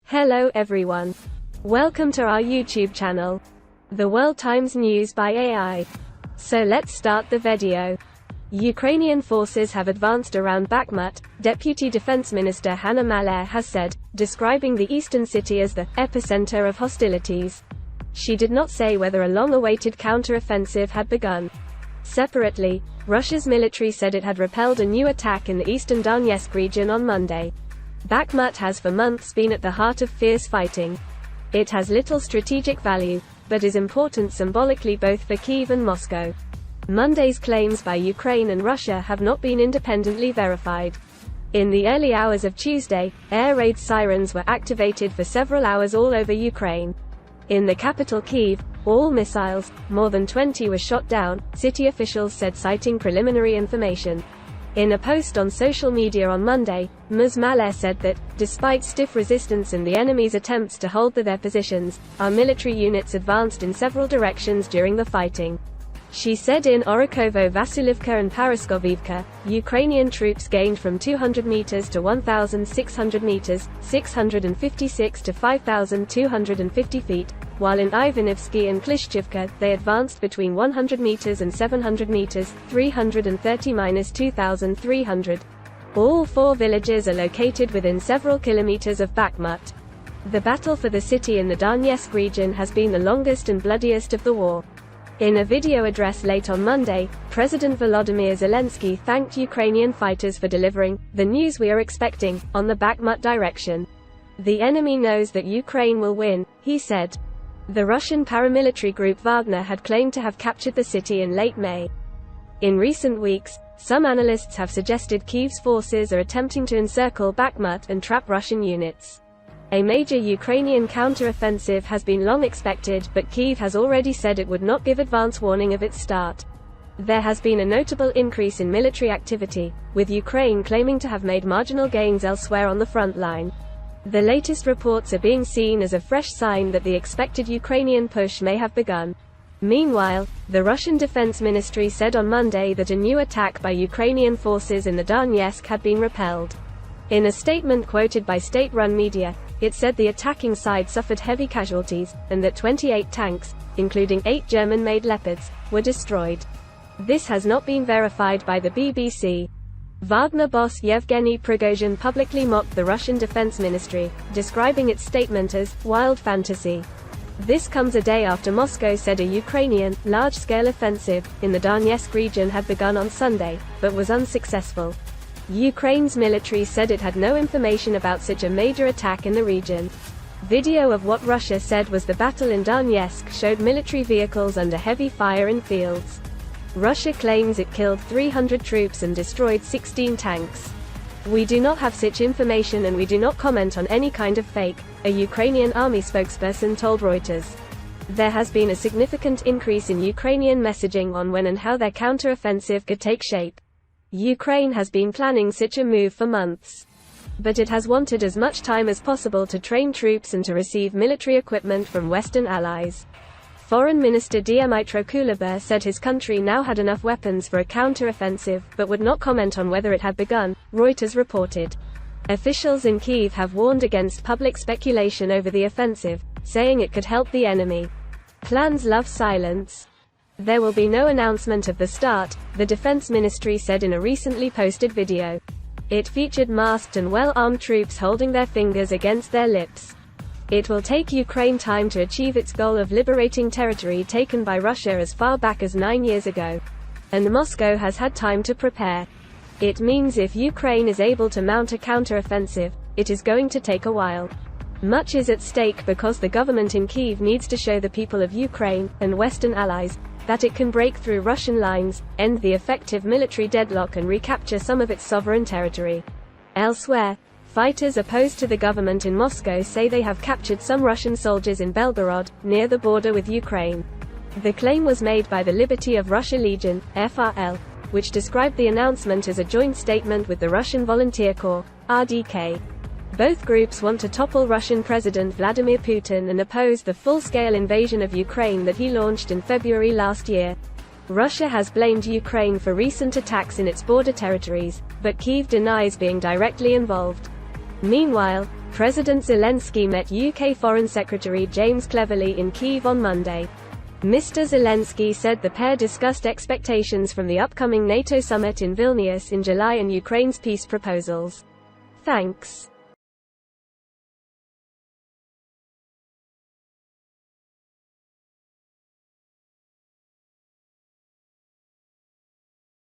Hello everyone. Welcome to our YouTube channel, The World Times News by AI. So let's start the video. Ukrainian forces have advanced around Bakhmut, Deputy Defense Minister Hanna Maliar has said, describing the eastern city as the epicenter of hostilities. She did not say whether a long-awaited counter-offensive had begun. Separately, Russia's military said it had repelled a new attack in the eastern Donetsk region on Monday. Bakhmut has for months been at the heart of fierce fighting. It has little strategic value, but is important symbolically both for Kyiv and Moscow. Monday's claims by Ukraine and Russia have not been independently verified. In the early hours of Tuesday, air raid sirens were activated for several hours all over Ukraine. In the capital Kyiv, all missiles, more than 20 were shot down, city officials said, citing preliminary information. In a post on social media on Monday, Ms. Maliar said that, despite stiff resistance and the enemy's attempts to hold their positions, our military units advanced in several directions during the fighting. She said in Orikhovo, Vasilivka and Paraskovivka, Ukrainian troops gained from 200 meters to 1,600 meters, 656 to 5,250 feet, while in Ivanivsky and Klishchivka, they advanced between 100 meters and 700 meters, 330–2,300. All four villages are located within several kilometers of Bakhmut. The battle for the city in the Donetsk region has been the longest and bloodiest of the war. In a video address late on Monday, President Volodymyr Zelensky thanked Ukrainian fighters for delivering the news we are expecting on the Bakhmut direction. The enemy knows that Ukraine will win, he said. The Russian paramilitary group Wagner had claimed to have captured the city in late May. In recent weeks, some analysts have suggested Kyiv's forces are attempting to encircle Bakhmut and trap Russian units. A major Ukrainian counter-offensive has been long expected, but Kyiv has already said it would not give advance warning of its start. There has been a notable increase in military activity, with Ukraine claiming to have made marginal gains elsewhere on the front line. The latest reports are being seen as a fresh sign that the expected Ukrainian push may have begun. Meanwhile, the Russian Defense Ministry said on Monday that a new attack by Ukrainian forces in the Donetsk had been repelled. In a statement quoted by state-run media, it said the attacking side suffered heavy casualties, and that 28 tanks, including 8 German-made Leopards, were destroyed. This has not been verified by the BBC. Wagner boss Yevgeny Prigozhin publicly mocked the Russian Defense Ministry, describing its statement as wild fantasy. This comes a day after Moscow said a Ukrainian, large-scale offensive, in the Donetsk region had begun on Sunday, but was unsuccessful. Ukraine's military said it had no information about such a major attack in the region. Video of what Russia said was the battle in Donetsk showed military vehicles under heavy fire in fields. Russia claims it killed 300 troops and destroyed 16 tanks. We do not have such information and we do not comment on any kind of fake, a Ukrainian army spokesperson told Reuters. There has been a significant increase in Ukrainian messaging on when and how their counter-offensive could take shape. Ukraine has been planning such a move for months. But it has wanted as much time as possible to train troops and to receive military equipment from Western allies. Foreign Minister Dmytro Kuleba said his country now had enough weapons for a counter-offensive, but would not comment on whether it had begun, Reuters reported. Officials in Kyiv have warned against public speculation over the offensive, saying it could help the enemy. Plans love silence. There will be no announcement of the start, the Defense Ministry said in a recently posted video. It featured masked and well-armed troops holding their fingers against their lips. It will take Ukraine time to achieve its goal of liberating territory taken by Russia as far back as 9 years ago. And Moscow has had time to prepare. It means if Ukraine is able to mount a counter-offensive, it is going to take a while. Much is at stake because the government in Kyiv needs to show the people of Ukraine, and Western allies, that it can break through Russian lines, end the effective military deadlock and recapture some of its sovereign territory. Elsewhere, fighters opposed to the government in Moscow say they have captured some Russian soldiers in Belgorod, near the border with Ukraine. The claim was made by the Liberty of Russia Legion, FRL, which described the announcement as a joint statement with the Russian Volunteer Corps, RDK. Both groups want to topple Russian President Vladimir Putin and oppose the full-scale invasion of Ukraine that he launched in February last year. Russia has blamed Ukraine for recent attacks in its border territories, but Kyiv denies being directly involved. Meanwhile, President Zelensky met UK Foreign Secretary James Cleverly in Kyiv on Monday. Mr. Zelensky said the pair discussed expectations from the upcoming NATO summit in Vilnius in July and Ukraine's peace proposals. Thanks.